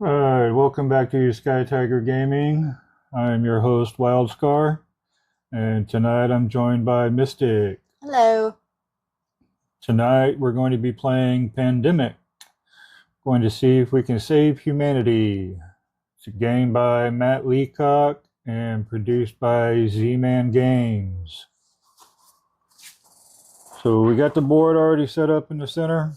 Alright, welcome back to your Skytiger Gaming. I'm your host, Wildscarr, and tonight I'm joined by Mystic. Hello. Tonight we're going to be playing Pandemic. Going to see if we can save humanity. It's a game by Matt Leacock and produced by Z-Man Games. So we got the board already set up in the center.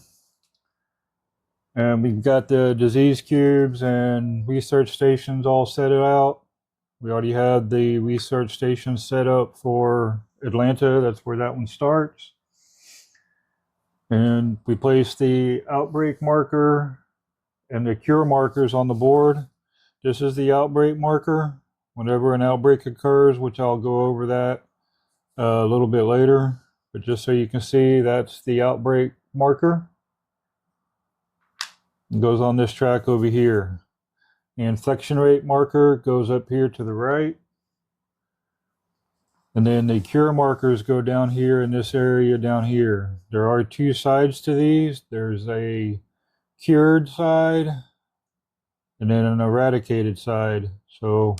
And we've got the disease cubes and research stations all set out. We already had the research station set up for Atlanta. That's where that one starts. And we placed the outbreak marker and the cure markers on the board. This is the outbreak marker. Whenever an outbreak occurs, which I'll go over that a little bit later. But just so you can see, that's the outbreak marker. It goes on this track over here. The infection rate marker goes up here to the right. And then the cure markers go down here in this area down here. There are two sides to these. There's a cured side and then an eradicated side. So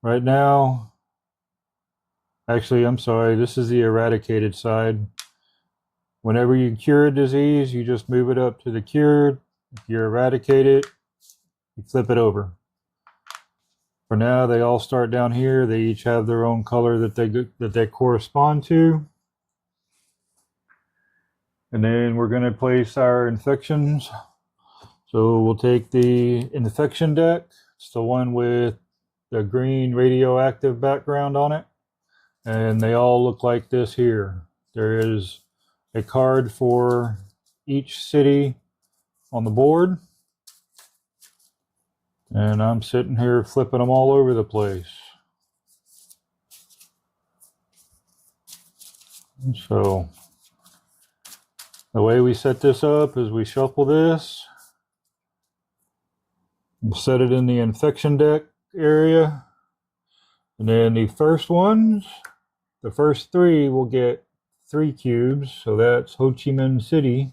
right now, actually, I'm sorry, this is the eradicated side. Whenever you cure a disease, you just move it up to the cured. If you eradicate it, you flip it over. For now, they all start down here. They each have their own color that they correspond to. And then we're going to place our infections. So we'll take the infection deck. It's the one with the green radioactive background on it. And they all look like this here. There is a card for each city on the board, and I'm sitting here flipping them all over the place. And so the way we set this up is we shuffle this, we'll set it in the infection deck area, and then the first ones, the first three will get 3 cubes. So that's Ho Chi Minh City.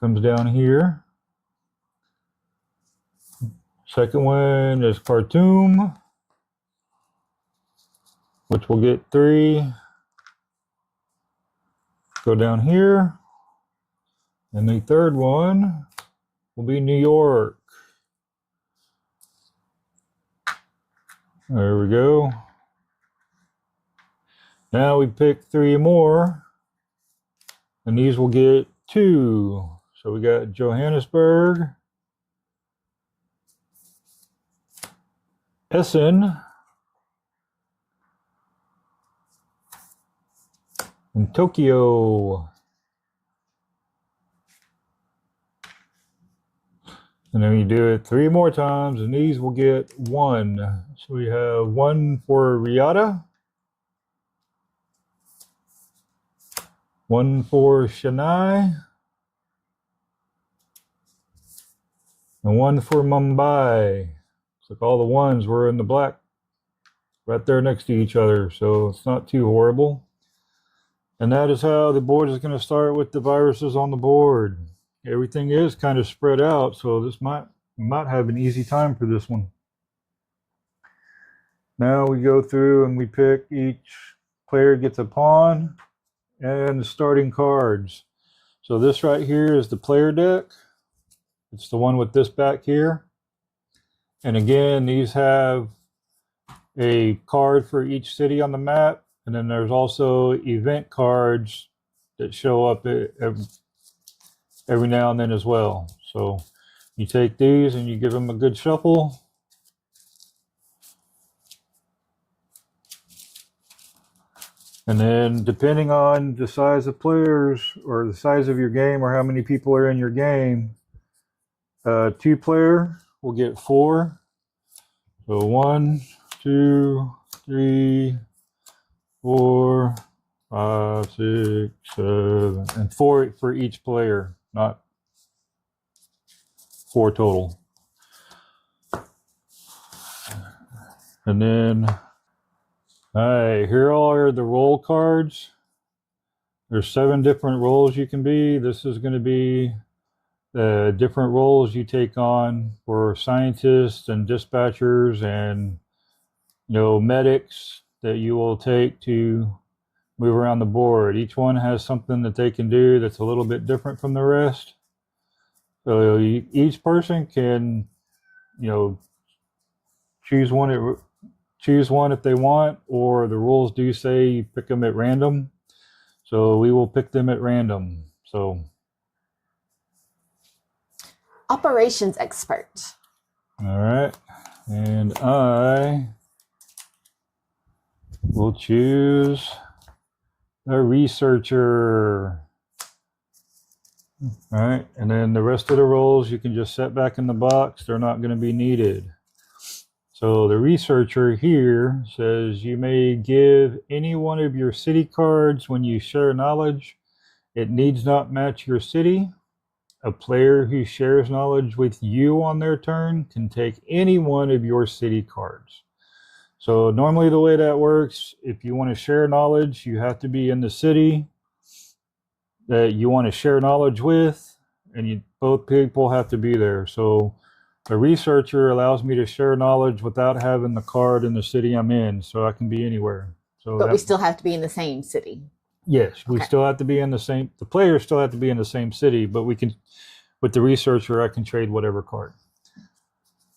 Comes down here. Second one is Khartoum, which will get 3. Go down here. And the third one will be New York. There we go. Now we pick 3 more, and these will get 2. So we got Johannesburg, Essen, and Tokyo. And then we do it 3 more times, and these will get 1. So we have 1 for Riyadh, 1 for Chennai, and 1 for Mumbai. Looks like all the ones were in the black right there next to each other, so it's not too horrible. And that is how the board is going to start with the viruses on the board. Everything is kind of spread out, so this might have an easy time for this one. Now we go through and we pick, each player gets a pawn and the starting cards. So this right here is the player deck. It's the one with this back here. And again, these have a card for each city on the map. And then there's also event cards that show up every now and then as well. So you take these and you give them a good shuffle. And then depending on the size of players or the size of your game or how many people are in your game, 2 player will get 4. So 1, 2, 3, 4, 5, 6, 7, and 4 for each player, not 4 total. And then, all right, here are the roll cards. There's 7 different roles you can be. This is going to be the different roles you take on for scientists and dispatchers and medics that you will take to move around the board. Each one has something that they can do that's a little bit different from the rest. So each person can, choose one if they want, or the rules do say you pick them at random. So we will pick them at random. So operations expert. All right, and I will choose a researcher. All right, and then the rest of the roles you can just set back in the box. They're not going to be needed. So the researcher here says you may give any one of your city cards when you share knowledge. It needs not match your city. A player who shares knowledge with you on their turn can take any one of your city cards. So normally the way that works, if you want to share knowledge, you have to be in the city that you want to share knowledge with, and both people have to be there. So a researcher allows me to share knowledge without having the card in the city I'm in, so I can be anywhere. But we still have to be in the same city. Yes, we still have to be in the same, the players still have to be in the same city, but we can, with the researcher, I can trade whatever card.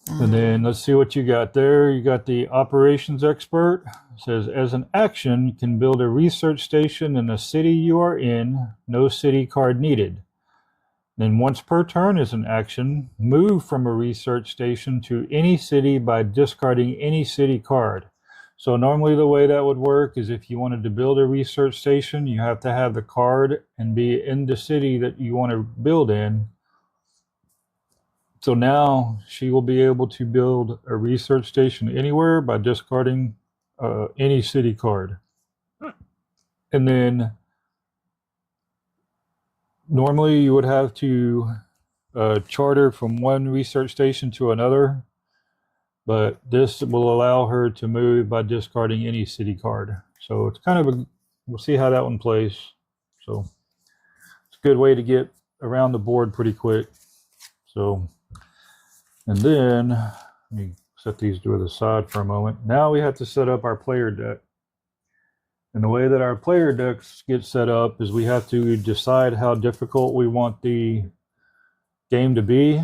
And then let's see what you got there. You got the operations expert. It says, as an action, you can build a research station in the city you are in. No city card needed. Then once per turn as an action, move from a research station to any city by discarding any city card. So normally the way that would work is if you wanted to build a research station, you have to have the card and be in the city that you want to build in. So now she will be able to build a research station anywhere by discarding any city card. And then normally you would have to charter from one research station to another, but this will allow her to move by discarding any city card. So it's kind of we'll see how that one plays. So it's a good way to get around the board pretty quick. So, and then let me set these to the side for a moment. Now we have to set up our player deck. And the way that our player decks get set up is we have to decide how difficult we want the game to be.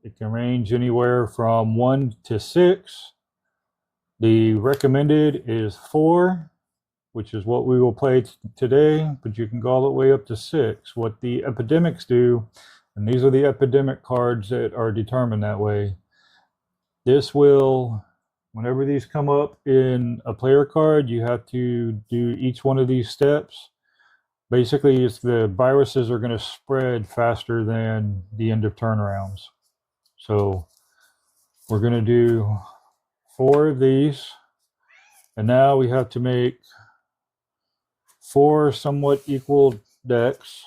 It can range anywhere from 1 to 6. The recommended is 4, which is what we will play today, but you can go all the way up to 6. What the epidemics do, and these are the epidemic cards that are determined that way. This will, whenever these come up in a player card, you have to do each one of these steps. Basically, it's the viruses are going to spread faster than the end of turnarounds. So we're going to do 4 of these. And now we have to make 4 somewhat equal decks.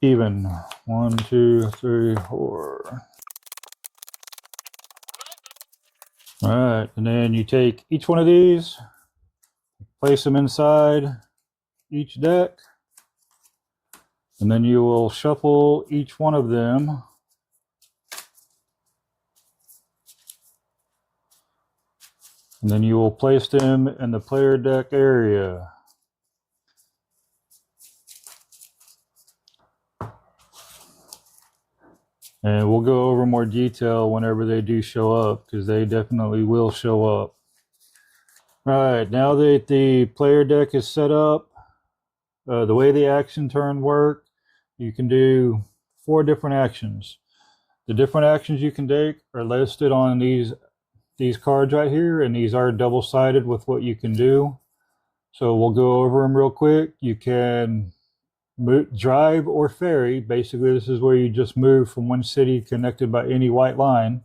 Even. 1, 2, 3, 4. All right, and then you take each one of these, place them inside each deck, and then you will shuffle each one of them. And then you will place them in the player deck area. And we'll go over more detail whenever they do show up, because they definitely will show up. All right, now that the player deck is set up, the way the action turn work, you can do 4 different actions. The different actions you can take are listed on these cards right here, and these are double-sided with what you can do. So we'll go over them real quick. You can drive or ferry. Basically, this is where you just move from one city connected by any white line.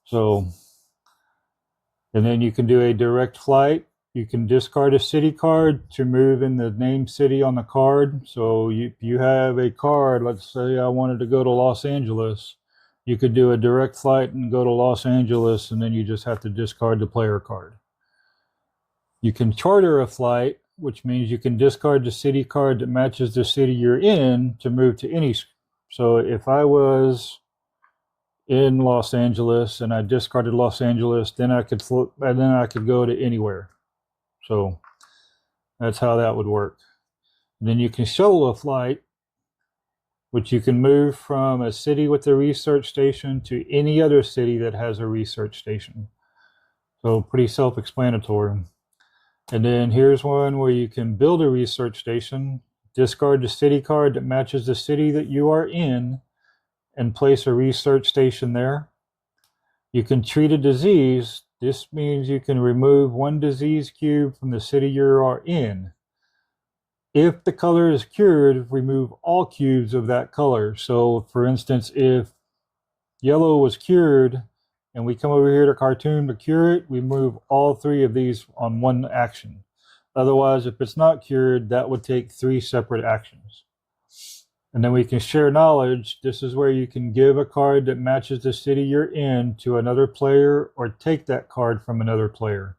So, and then you can do a direct flight. You can discard a city card to move in the named city on the card. So you have a card, let's say I wanted to go to Los Angeles. You could do a direct flight and go to Los Angeles, and then you just have to discard the player card. You can charter a flight, which means you can discard the city card that matches the city you're in to move to any So if I was in Los Angeles and I discarded Los Angeles, then I could float, and then I could go to anywhere. So that's how that would work. And then you can shuttle a flight, which you can move from a city with a research station to any other city that has a research station. So pretty self-explanatory. And then here's one where you can build a research station, discard the city card that matches the city that you are in, and place a research station there. You can treat a disease. This means you can remove one disease cube from the city you are in. If the color is cured, remove all cubes of that color. So for instance, if yellow was cured and we come over here to cartoon to cure it, we move all three of these on one action. Otherwise, if it's not cured, that would take 3 separate actions. And then we can share knowledge. This is where you can give a card that matches the city you're in to another player or take that card from another player.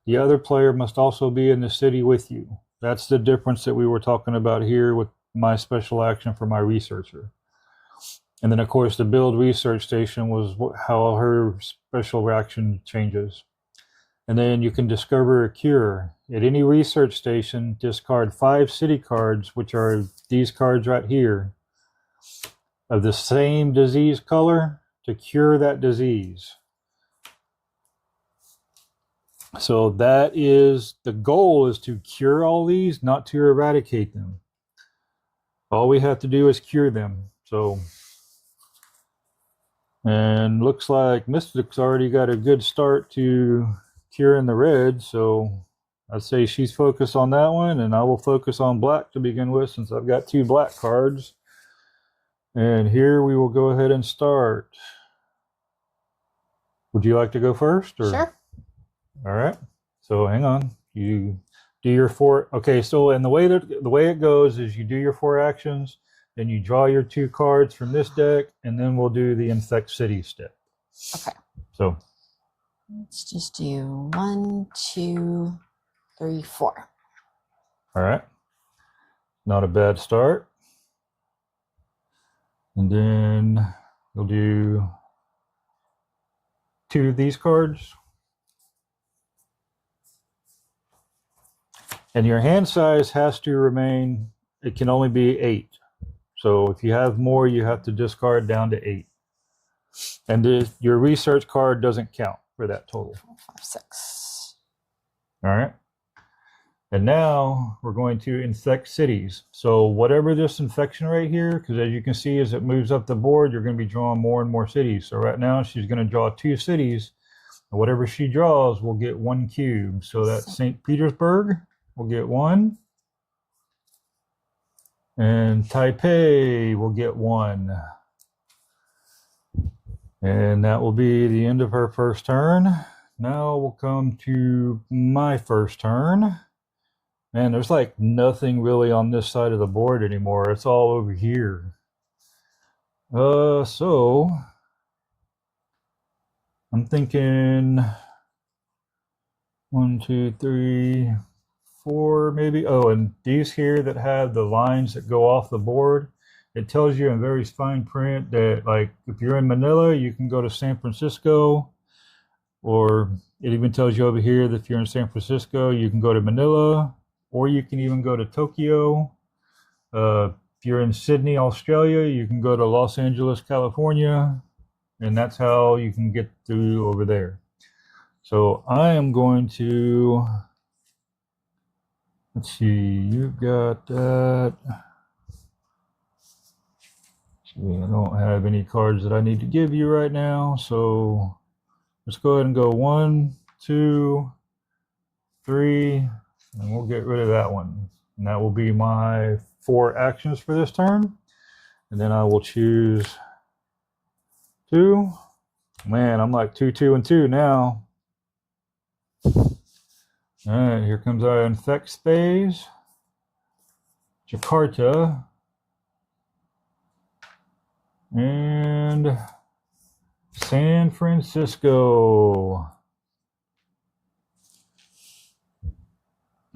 The other player must also be in the city with you. That's the difference that we were talking about here with my special action for my researcher. And then, of course, the build research station was how her special action changes. And then you can discover a cure. At any research station, discard 5 city cards, which are these cards right here, of the same disease color to cure that disease. So that is, the goal is to cure all these, not to eradicate them. All we have to do is cure them. So, and looks like Mystic's already got a good start to curing the red. So I'd say she's focused on that one, and I will focus on black to begin with since I've got 2 black cards. And here we will go ahead and start. Would you like to go first? Or? Sure. All right. So hang on. You do your 4. Okay. So and the way it goes is you do your 4 actions, then you draw your 2 cards from this deck, and then we'll do the infect city step. Okay. So let's just do 1, 2, 3, 4. all right. Not a bad start. And then we'll do 2 of these cards. And your hand size has to remain, it can only be 8. So if you have more, you have to discard down to 8. And your research card doesn't count for that total. 4, 5, 6. All right. And now we're going to infect cities. So whatever this infection right here, because as you can see, as it moves up the board, you're going to be drawing more and more cities. So right now she's going to draw 2 cities. And whatever she draws will get 1 cube. So that's St. Petersburg will get 1. And Taipei will get 1. And that will be the end of her first turn. Now we'll come to my first turn. Man, there's like nothing really on this side of the board anymore. It's all over here. So I'm thinking 1, 2, 3, 4 maybe. Oh, and these here that have the lines that go off the board, it tells you in very fine print that, like, if you're in Manila, you can go to San Francisco, or it even tells you over here that if you're in San Francisco, you can go to Manila, or you can even go to Tokyo. If you're in Sydney, Australia, you can go to Los Angeles, California, and that's how you can get through over there. So I am going to, let's see, you've got that. See, I don't have any cards that I need to give you right now, so let's go ahead and go 1, 2, 3, and we'll get rid of that one. And that will be my 4 actions for this turn. And then I will choose 2. Man, I'm like 2, 2, and 2 now. All right, here comes our infect phase. Jakarta. And San Francisco.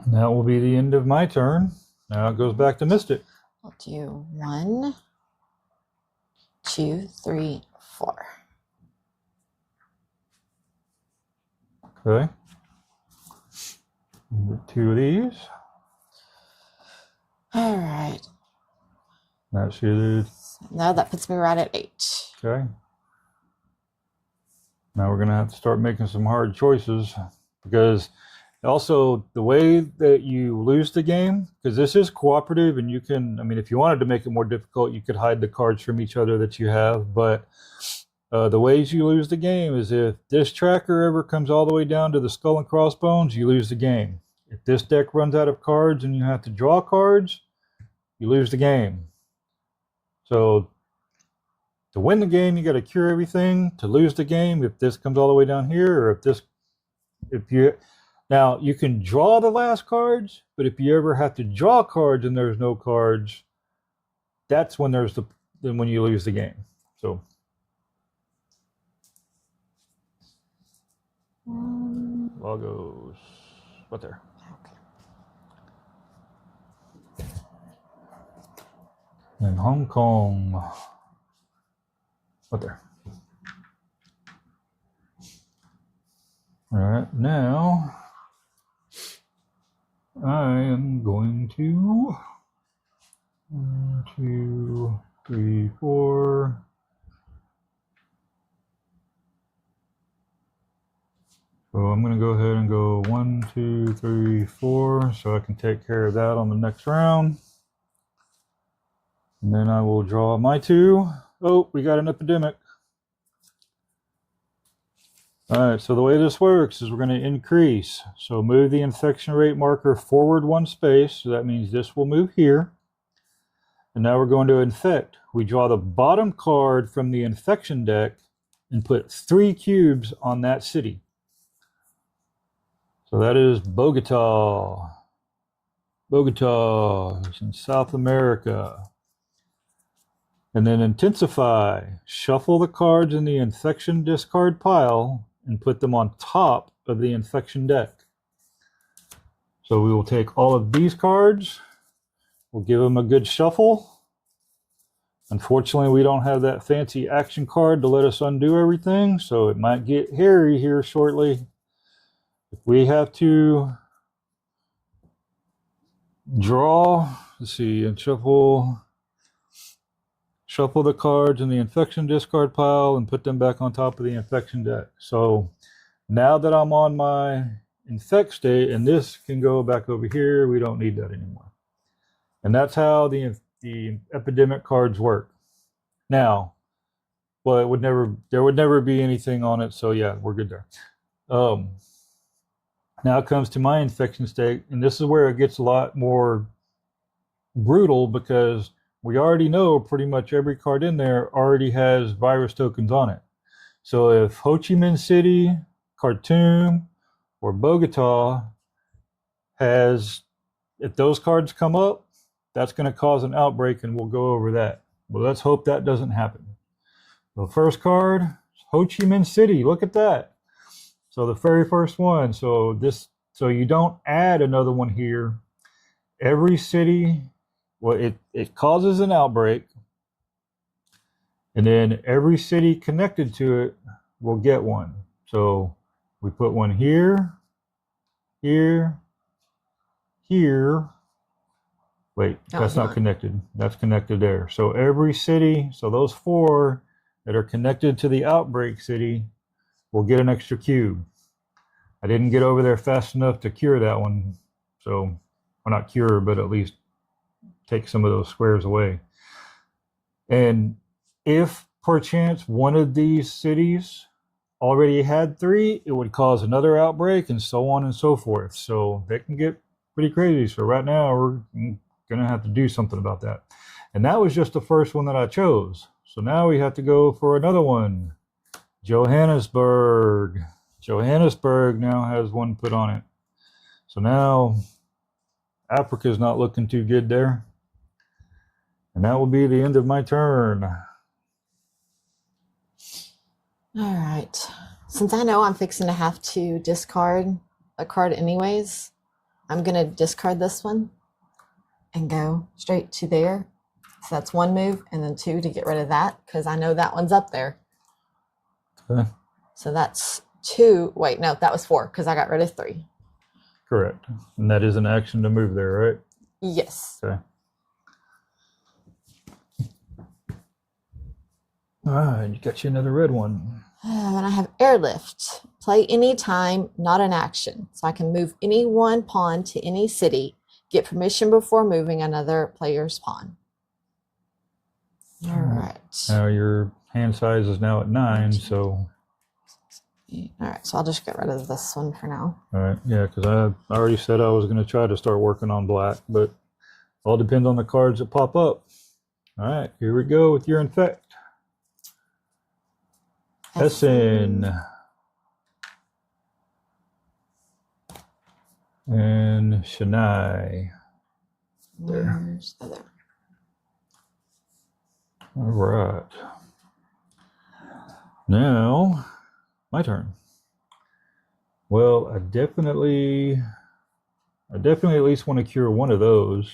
That will be the end of my turn. Now it goes back to Mystic. We'll do 1, 2, 3, 4. Okay. Get 2 of these. All right. That should. Now that puts me right at 8. Okay. Now we're going to have to start making some hard choices, because also the way that you lose the game, because this is cooperative, and you can, I mean, if you wanted to make it more difficult, you could hide the cards from each other that you have, but the ways you lose the game is if this tracker ever comes all the way down to the skull and crossbones, you lose the game. If this deck runs out of cards and you have to draw cards, you lose the game. So to win the game, you got to cure everything. To lose the game, if this comes all the way down here, or now you can draw the last cards, but if you ever have to draw cards and there's no cards, that's when when you lose the game. So. Logos. What there? Okay. In Hong Kong. What there? All right, now I am going to 1, 2, 3, 4. So I'm going to go ahead and go 1, 2, 3, 4, so I can take care of that on the next round. And then I will draw my 2. Oh, we got an epidemic. All right, so the way this works is we're going to increase. So move the infection rate marker forward 1 space. So that means this will move here. And now we're going to infect. We draw the bottom card from the infection deck and put 3 cubes on that city. So that is Bogota. Bogota is in South America. And then intensify. Shuffle the cards in the infection discard pile and put them on top of the infection deck. So we will take all of these cards. We'll give them a good shuffle. Unfortunately, we don't have that fancy action card to let us undo everything, so it might get hairy here shortly. If we have to draw, let's see, and shuffle the cards in the infection discard pile and put them back on top of the infection deck. So now that I'm on my infect state, and this can go back over here, we don't need that anymore. And that's how the epidemic cards work. Now, well, there would never be anything on it, so yeah, we're good there. Now it comes to my infection state, and this is where it gets a lot more brutal, because we already know pretty much every card in there already has virus tokens on it. So if Ho Chi Minh City, Khartoum, or Bogota if those cards come up, that's going to cause an outbreak, and we'll go over that. Well, let's hope that doesn't happen. The first card, Ho Chi Minh City, look at that. So the very first one, so you don't add another one here. Every city, well, it causes an outbreak, and then every city connected to it will get one. So we put one here, here, here. Wait, that's not connected. That's connected there. So every city, so those 4 that are connected to the outbreak city will get an extra cube. I didn't get over there fast enough to cure that one. So, well, not cure, but at least take some of those squares away. And if perchance one of these cities already had 3, it would cause another outbreak, and so on and so forth. So they can get pretty crazy. So right now we're going to have to do something about that. And that was just the first one that I chose. So now we have to go for another one. Johannesburg. Johannesburg now has 1 put on it. So now Africa's not looking too good there. And that will be the end of my turn. All right. Since I know I'm fixing to have to discard a card anyways, I'm going to discard this one and go straight to there. So that's 1 move, and then 2 to get rid of that, because I know that one's up there. Okay. So that's 2. Wait, no, that was 4, because I got rid of 3. Correct. And that is an action to move there, right? Yes. Okay. And you got you another red one. And I have airlift. Play any time, not an action. So I can move any one pawn to any city. Get permission before moving another player's pawn. All right. Now your hand size is now at 9, so. All right, so I'll just get rid of this one for now. All right, yeah, because I already said I was going to try to start working on black, but all depends on the cards that pop up. All right, here we go with your infect. Hessen. And Shania. Where's the other? All right. Now, my turn. Well, I definitely at least want to cure one of those.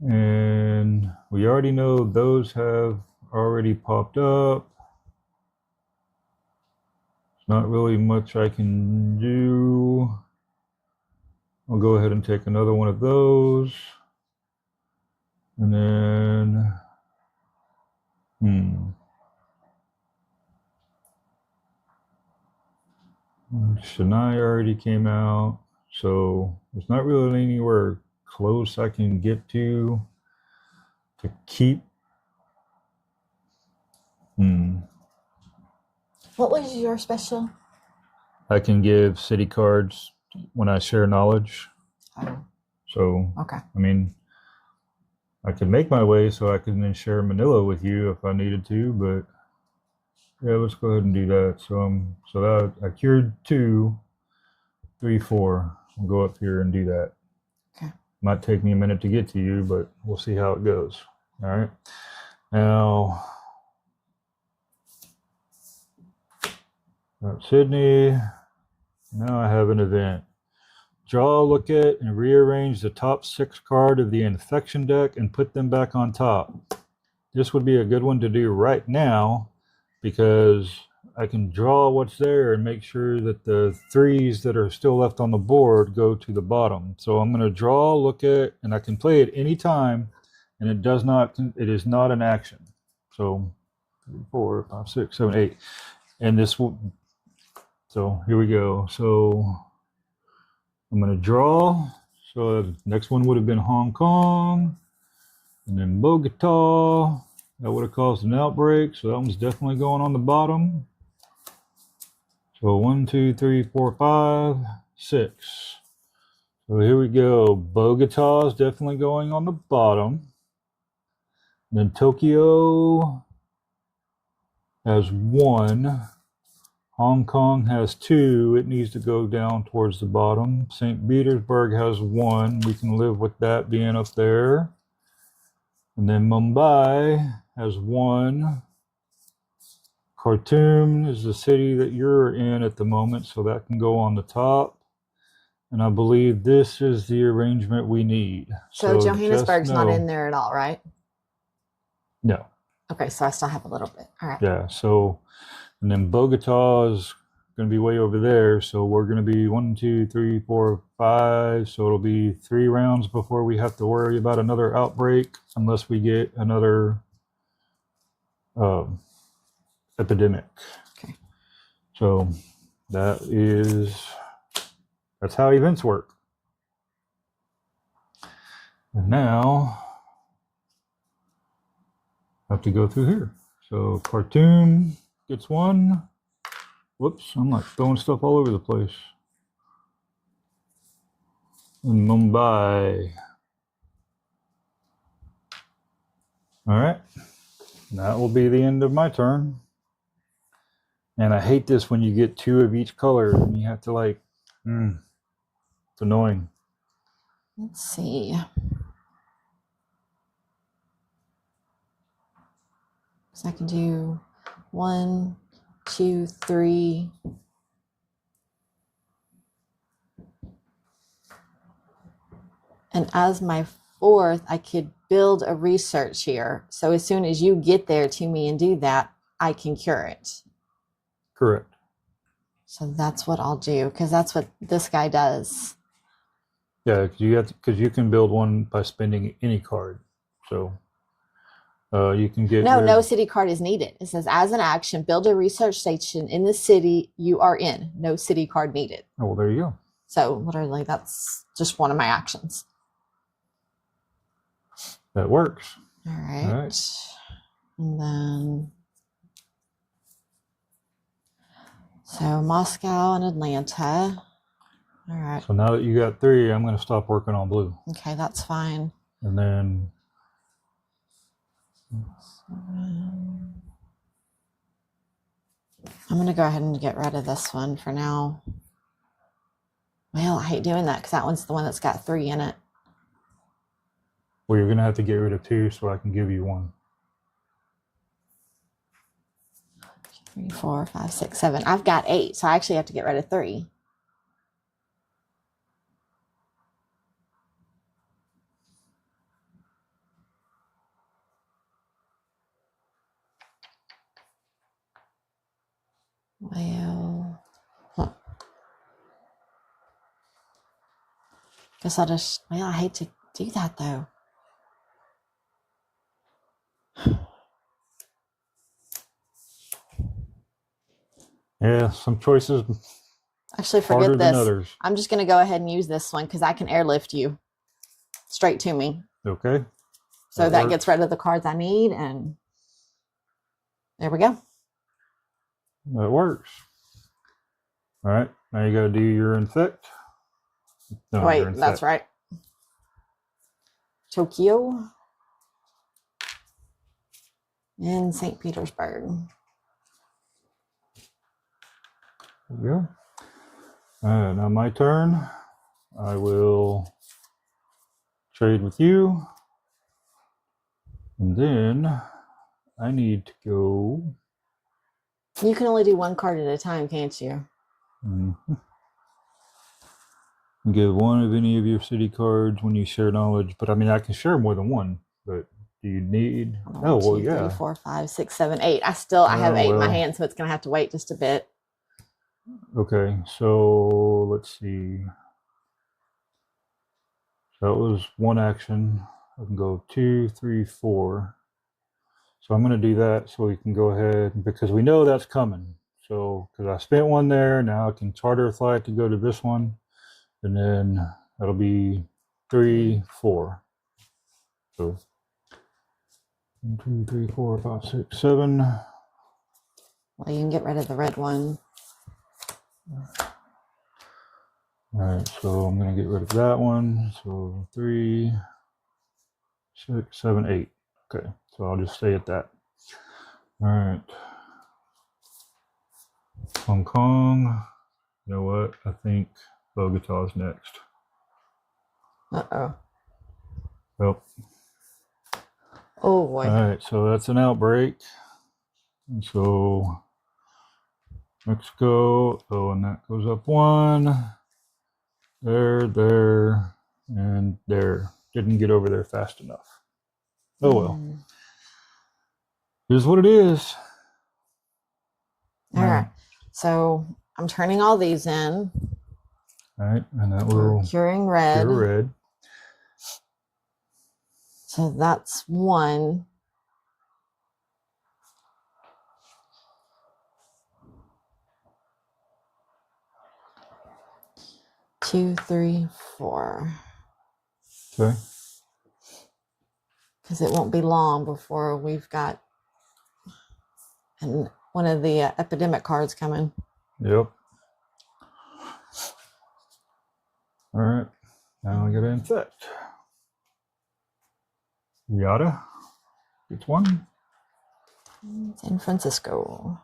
And we already know those have already popped up. There's not really much I can do. I'll go ahead and take another one of those. And then, Shania already came out, so there's not really anywhere close I can get to keep. What was your special? I can give city cards when I share knowledge. Oh. So, okay. I mean, I could make my way so I can then share Manila with you if I needed to, but yeah, let's go ahead and do that. So that I cured 2, 3, 4. I'll go up here and do that. Okay. Might take me a minute to get to you, but we'll see how it goes. All right. Now, Sydney. Now I have an event. Draw, look at, and rearrange the top 6 card of the infection deck and put them back on top. This would be a good one to do right now because I can draw what's there and make sure that the 3s that are still left on the board go to the bottom. So I'm going to draw, look at, and I can play it any time, and it is not an action. So 3, 4, 5, 6, 7, 8. And this will, so here we go. So I'm going to draw. So the next one would have been Hong Kong. And then Bogota. That would have caused an outbreak. So that one's definitely going on the bottom. So 1, 2, 3, 4, 5, 6. So here we go. Bogota is definitely going on the bottom. And then Tokyo has 1. Hong Kong has 2. It needs to go down towards the bottom. St. Petersburg has 1. We can live with that being up there. And then Mumbai has 1. Khartoum is the city that you're in at the moment, so that can go on the top. And I believe this is the arrangement we need. So Johannesburg's not in there at all, right? No. Okay, so I still have a little bit. All right. Yeah, so, and then Bogota is going to be way over there. So we're going to be 1, 2, 3, 4, 5. So it'll be 3 rounds before we have to worry about another outbreak, unless we get another epidemic. Okay. So that's how events work. And now I have to go through here. So Khartoum gets 1. Whoops, I'm like throwing stuff all over the place. And Mumbai. All right, that will be the end of my turn. And I hate this when you get 2 of each color and you have to like, it's annoying. Let's see. So I can do 1, 2, 3. And as my Or I could build a research here. So as soon as you get there to me and do that, I can cure it. Correct. So that's what I'll do, because that's what this guy does. Yeah, because you can build one by spending any card. So you can get no city card is needed. It says, as an action, build a research station in the city you are in. No city card needed. Oh, well, there you go. So literally, that's just one of my actions. That works. All right. And then, so Moscow and Atlanta. All right. So now that you got 3, I'm going to stop working on blue. Okay, that's fine. And then I'm going to go ahead and get rid of this one for now. Well, I hate doing that because that one's the one that's got 3 in it. well, you're going to have to get rid of 2 so I can give you 1. 3, 4, 5, 6, 7. I've got 8, so I actually have to get rid of 3. Well, guess I'll just, well, I hate to do that though. Yeah, some choices Actually, harder forget than this. others. I'm just going to go ahead and use this one because I can airlift you straight to me. Okay. So that gets rid of the cards I need, and there we go. That works. All right. Now you got to do your infect. No, Wait, your infect. that's right. Tokyo and St. Petersburg. There we go. All right, now my turn. I will trade with you. And then I need to go. You can only do 1 card at a time, can't you? Mm-hmm. Give 1 of any of your city cards when you share knowledge. But I mean, I can share more than 1. But do you need? 1, 2, 3, 4, 5, 6, 7, 8. I have 8 in my hand, so it's going to have to wait just a bit. Okay, so let's see. So that was 1 action. I can go 2, 3, 4. So I'm going to do that so we can go ahead because we know that's coming. So because I spent 1 there, now I can charter a flight to go to this one, and then that'll be 3, 4. So 1, 2, 3, 4, 5, 6, 7. Well, you can get rid of the red one. All right, so I'm going to get rid of that one. So 3, 6, 7, 8. Okay, so I'll just stay at that. All right. Hong Kong. You know what? I think Bogota is next. Uh-oh. Well. Oh, boy. All right, so that's an outbreak. And so Mexico. Oh, and that goes up 1. There, and there. Didn't get over there fast enough. Oh, well. Here's what it is. All right. So I'm turning all these in. All right, and that will curing red. Cure red. So that's 1. Two, 3, 4. Okay. Because it won't be long before we've got one of the epidemic cards coming. Yep. All right. Now I got to infect. Yada. Gets 1. San Francisco.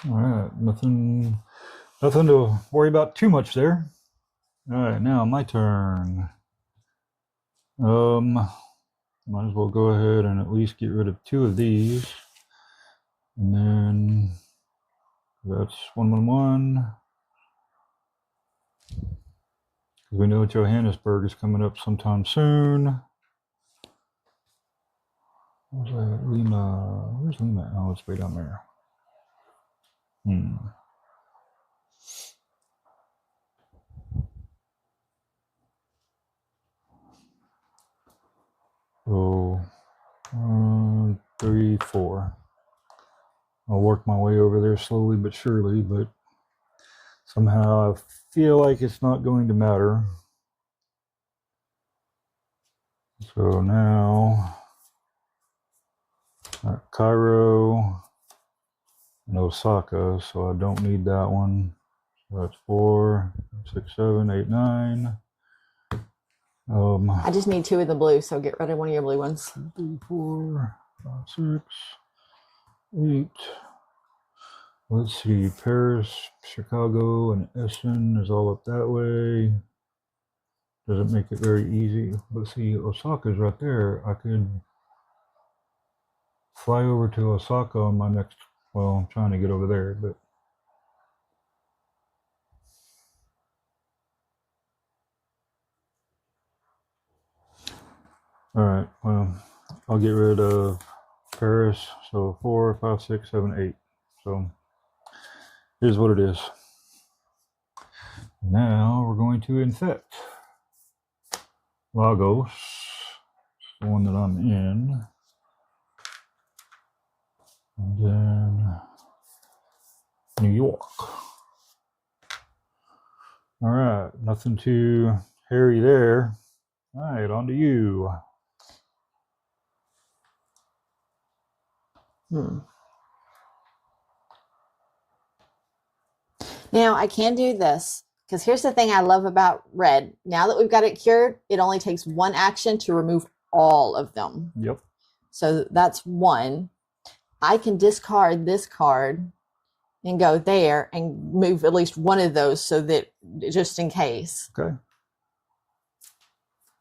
All right. Nothing to worry about too much there. All right. Now my turn. Might as well go ahead and at least get rid of 2 of these. And then that's 1, 1, 1. Because we know Johannesburg is coming up sometime soon. Where's that? Lima? Where's Lima? Oh, it's way down there. So, 3, 4. I'll work my way over there slowly but surely, but somehow I feel like it's not going to matter. So now, Cairo and Osaka, so I don't need that one. So that's 4, 6, 7, 8, 9. I just need 2 of the blue, so get rid of one of your blue ones. 3, 4, 5, 6, 8. Let's see, Paris, Chicago, and Essen is all up that way. Doesn't make it very easy. Let's see, Osaka's right there. I could fly over to Osaka on my next, well, I'm trying to get over there, but all right, well, I'll get rid of Paris. So 4, 5, 6, 7, 8. So here's what it is. Now we're going to infect Lagos, the one that I'm in. And then New York. All right, nothing too hairy there. All right, on to you. Now I can do this because here's the thing I love about red. Now that we've got it cured, it only takes 1 action to remove all of them. Yep. So that's 1. I can discard this card and go there and move at least one of those so that just in case. Okay.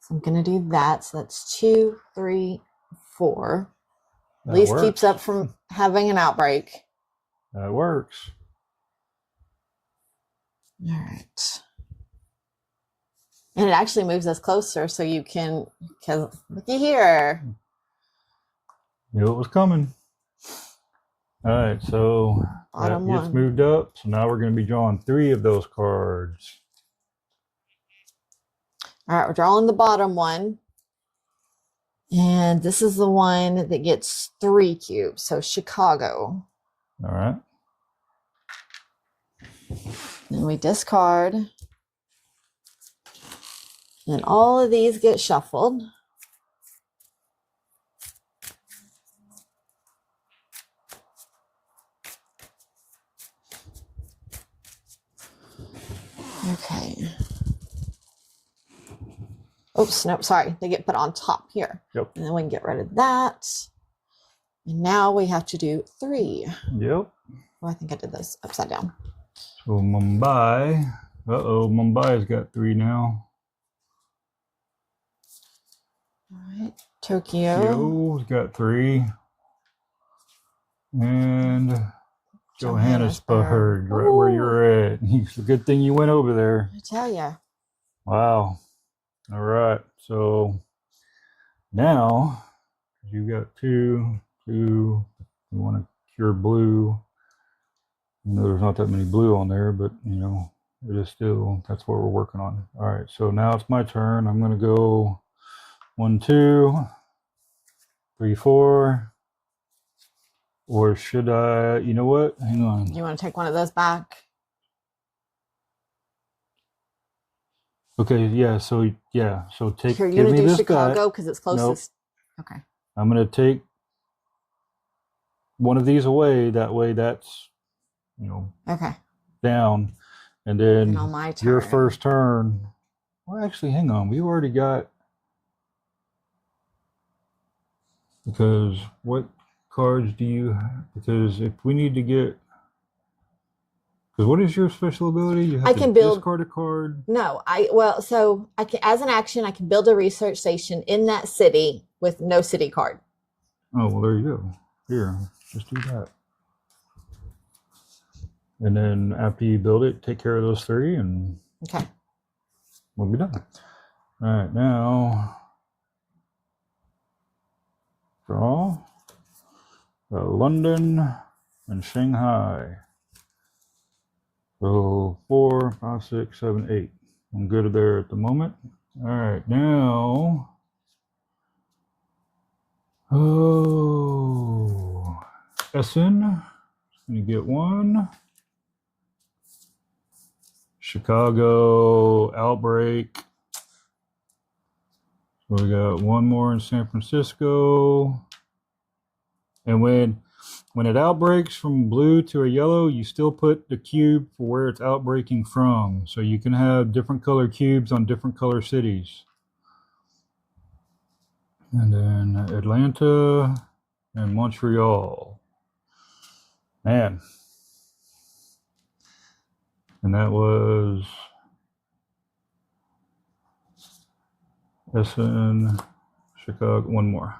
So I'm going to do that. So that's 2, 3, 4. That At least works. keeps up from having an outbreak. That works. All right. And it actually moves us closer so you can, because looky here. Knew it was coming. All right, so Bottom that gets one. moved up. So now we're going to be drawing 3 of those cards. All right, we're drawing the bottom one. And this is the one that gets 3 cubes. So Chicago. All right. Then we discard. And all of these get shuffled. Okay. Oops, nope, sorry. They get put on top here. Yep. And then we can get rid of that. And now we have to do 3. Yep. Oh, I think I did this upside down. So Mumbai. Uh-oh, Mumbai's got 3 now. All right. Tokyo. Kyo's got 3. And Johannesburg, right where you're at. It's a good thing you went over there. I tell ya. Wow. All right. So now you got 2. You want to cure blue. You know, there's not that many blue on there, but you know, it is still, that's what we're working on. All right. So now it's my turn. I'm going to go 1, 2, 3, 4. Or should I, you know what? Hang on. You want to take one of those back? Okay, yeah, so take, Here, you're give going me to do this Chicago guy. because it's closest. Nope. Okay. I'm going to take one of these away. That way that's, you know, Okay. down. And then And on my turn. your first turn. Well, actually, hang on. We've already got, because what cards do you have? Because if we need to get, because what is your special ability? You have I to can build- discard a card. No, so I can, as an action, I can build a research station in that city with no city card. Oh, well, there you go. Here, just do that. And then after you build it, take care of those 3 and Okay. we'll be done. All right, now draw London and Shanghai. So 4, 5, 6, 7, 8. I'm good there at the moment. All right, now. Oh, Essen is going to get one. Chicago, outbreak. So we got one more in San Francisco. And when it outbreaks from blue to a yellow, you still put the cube for where it's outbreaking from. So you can have different color cubes on different color cities. And then Atlanta and Montreal. Man. And that was Essen, Chicago, one more.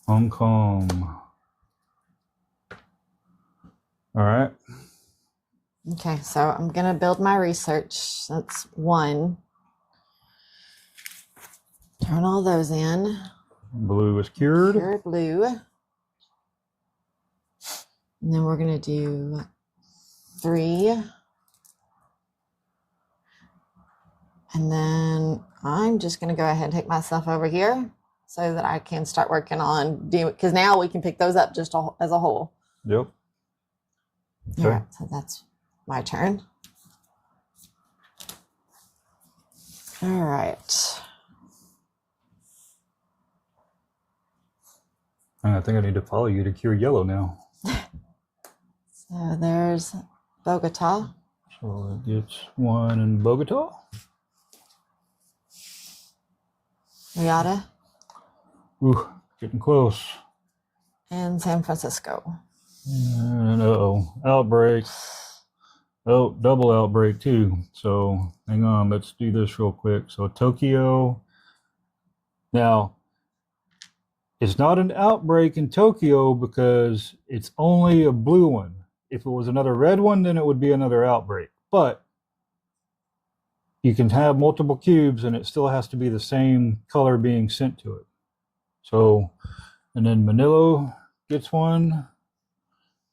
Hong Kong. All right. Okay, so I'm going to build my research. That's 1. Turn all those in. Blue is cured. Pure blue. And then we're going to do 3. And then I'm just going to go ahead and take myself over here so that I can start working on doing, because now we can pick those up just as a whole. Yep. Okay. All right, so that's my turn. All right. I think I need to follow you to cure yellow now. So there's Bogota. So it gets one in Bogota. Riyadh. Ooh, getting close. And San Francisco. And outbreak. Oh, double outbreak too. So hang on, let's do this real quick. So Tokyo. Now, it's not an outbreak in Tokyo because it's only a blue one. If it was another red one, then it would be another outbreak. But you can have multiple cubes and it still has to be the same color being sent to it. So, and then Manila gets one.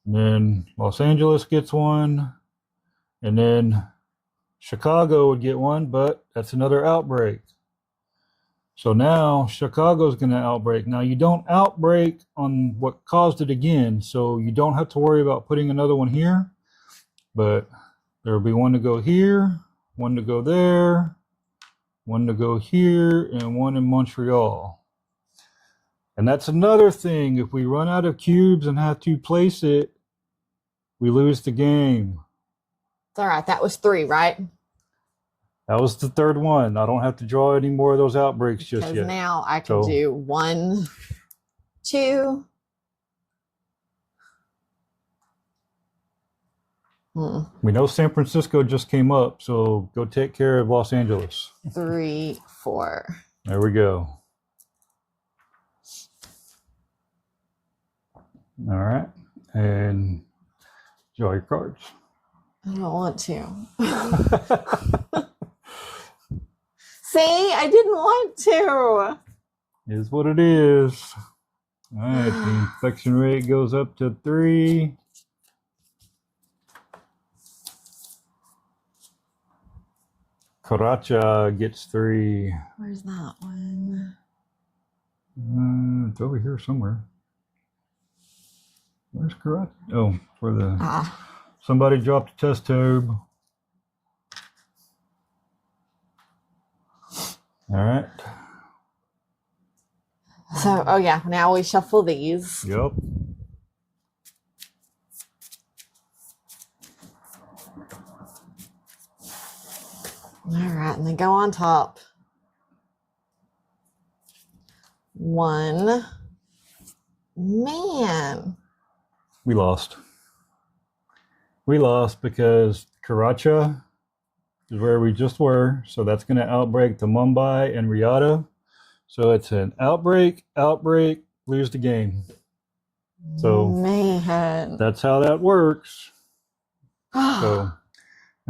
And then Los Angeles gets one. And then Chicago would get one, but that's another outbreak. So now Chicago's going to outbreak. Now you don't outbreak on what caused it again, so you don't have to worry about putting another one here. But there will be one to go here, one to go there, one to go here, and one in Montreal. And that's another thing. If we run out of cubes and have to place it, we lose the game. It's all right. That was 3, right? That was the third one. I don't have to draw any more of those outbreaks just yet. Because now I can do 1, 2. We know San Francisco just came up, so go take care of Los Angeles. 3, 4. There we go. All right. And draw your cards. I don't want to. See, I didn't want to. Is what it is. All right, the infection rate goes up to 3. Karacha gets 3. Where's that one? It's over here somewhere. Where's Karacha? Oh, for the somebody dropped a test tube. All right. So, oh yeah, now we shuffle these. Yep. All right, and then go on top. 1. Man. We lost. We lost because Karacha is where we just were. So that's going to outbreak to Mumbai and Riyadh. So it's an outbreak, lose the game. So man, that's how that works. So,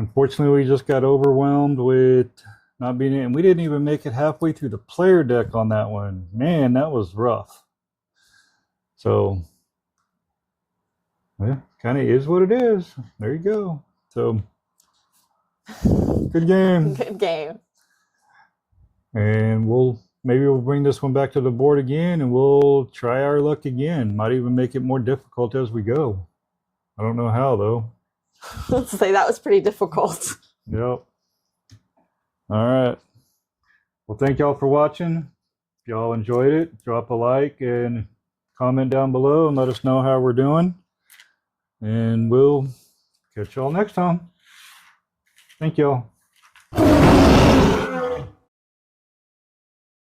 Unfortunately, we just got overwhelmed with not being in, and we didn't even make it halfway through the player deck on that one. Man, that was rough. So, yeah, kind of is what it is. There you go. So, good game. Good game. And maybe we'll bring this one back to the board again, and we'll try our luck again. Might even make it more difficult as we go. I don't know how, though. Let's say that was pretty difficult. Yep. All right. Well, thank y'all for watching. If y'all enjoyed it, drop a like and comment down below and let us know how we're doing. And we'll catch y'all next time. Thank y'all.